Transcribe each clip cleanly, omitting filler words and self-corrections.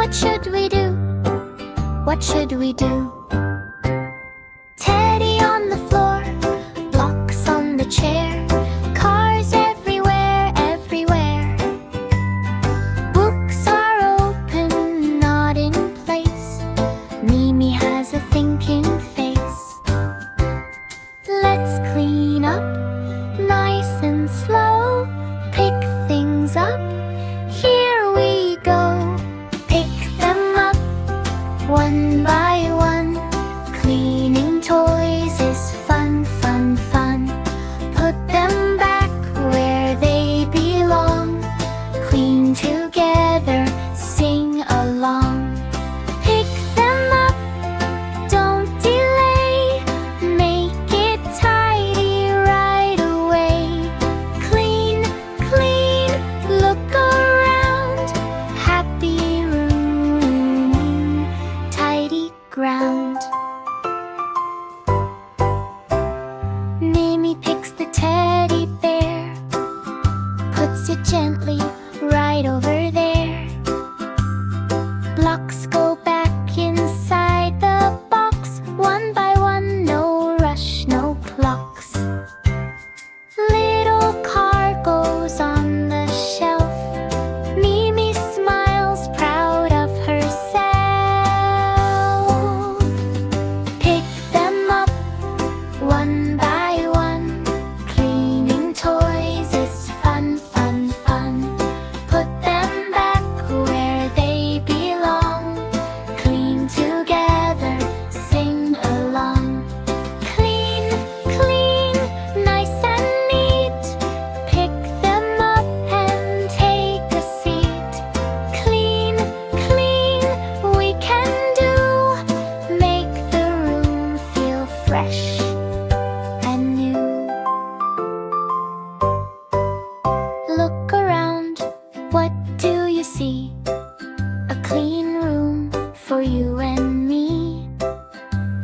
What should we do? What should we do? Teddy on the floor, blocks on the chair, cars everywhere, everywhere. Books are open, not in place. Mimi has a thinking face. Let's clean up, nice and slow. Pick things up, here we go. Pick them up, one by one. Cleaning toys is fun, fun, fun. Put them back where they belong. Clean together, sing along. Pick them up, don't delay. Make it tidy right away. Clean, clean, look around. Happy room, tidy ground. Mimi picks the teddy bear, puts it gently right over there. Blocks go back inside the box, one by one, no rush, no clocks. Little car goes on the shelf. Mimi smiles, proud of herself. Pick them up, one by one. Cleaning toys is fun, fun, fun. Put them back where they belong. Clean together, sing along. Clean, clean, nice and neat. Pick them up and take a seat. Clean, clean, we can do. Make the room feel fresh and new. Look around, what do you see? A clean room for you and me.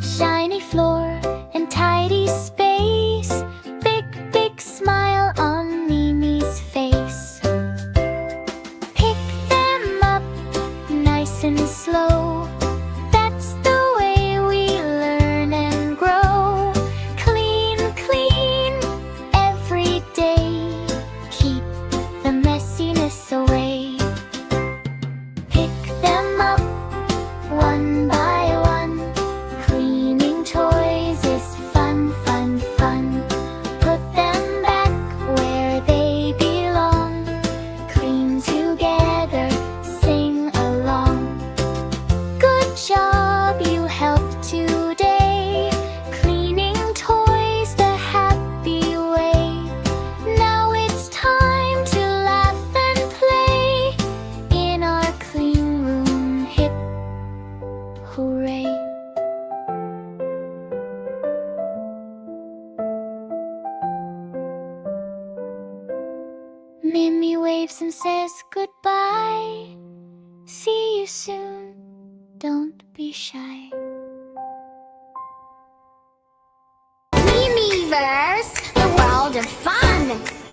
Shiny floor and tidy space. Big, big smile on Mimi's face. Pick them up, nice and slow. That's the way we learn and grow. Clean, clean, every day. Keep the messiness away. Pick them up, one by one. Cleaning toys is fun, fun, fun. Put them back where they belong. Clean together, sing along. Good job, you helped today. Cleaning toys the happy way. Now it's time to laugh and play in our clean room. Hip hooray. Mimi waves and says goodbye. See you soon, don't be shy. MimiVerse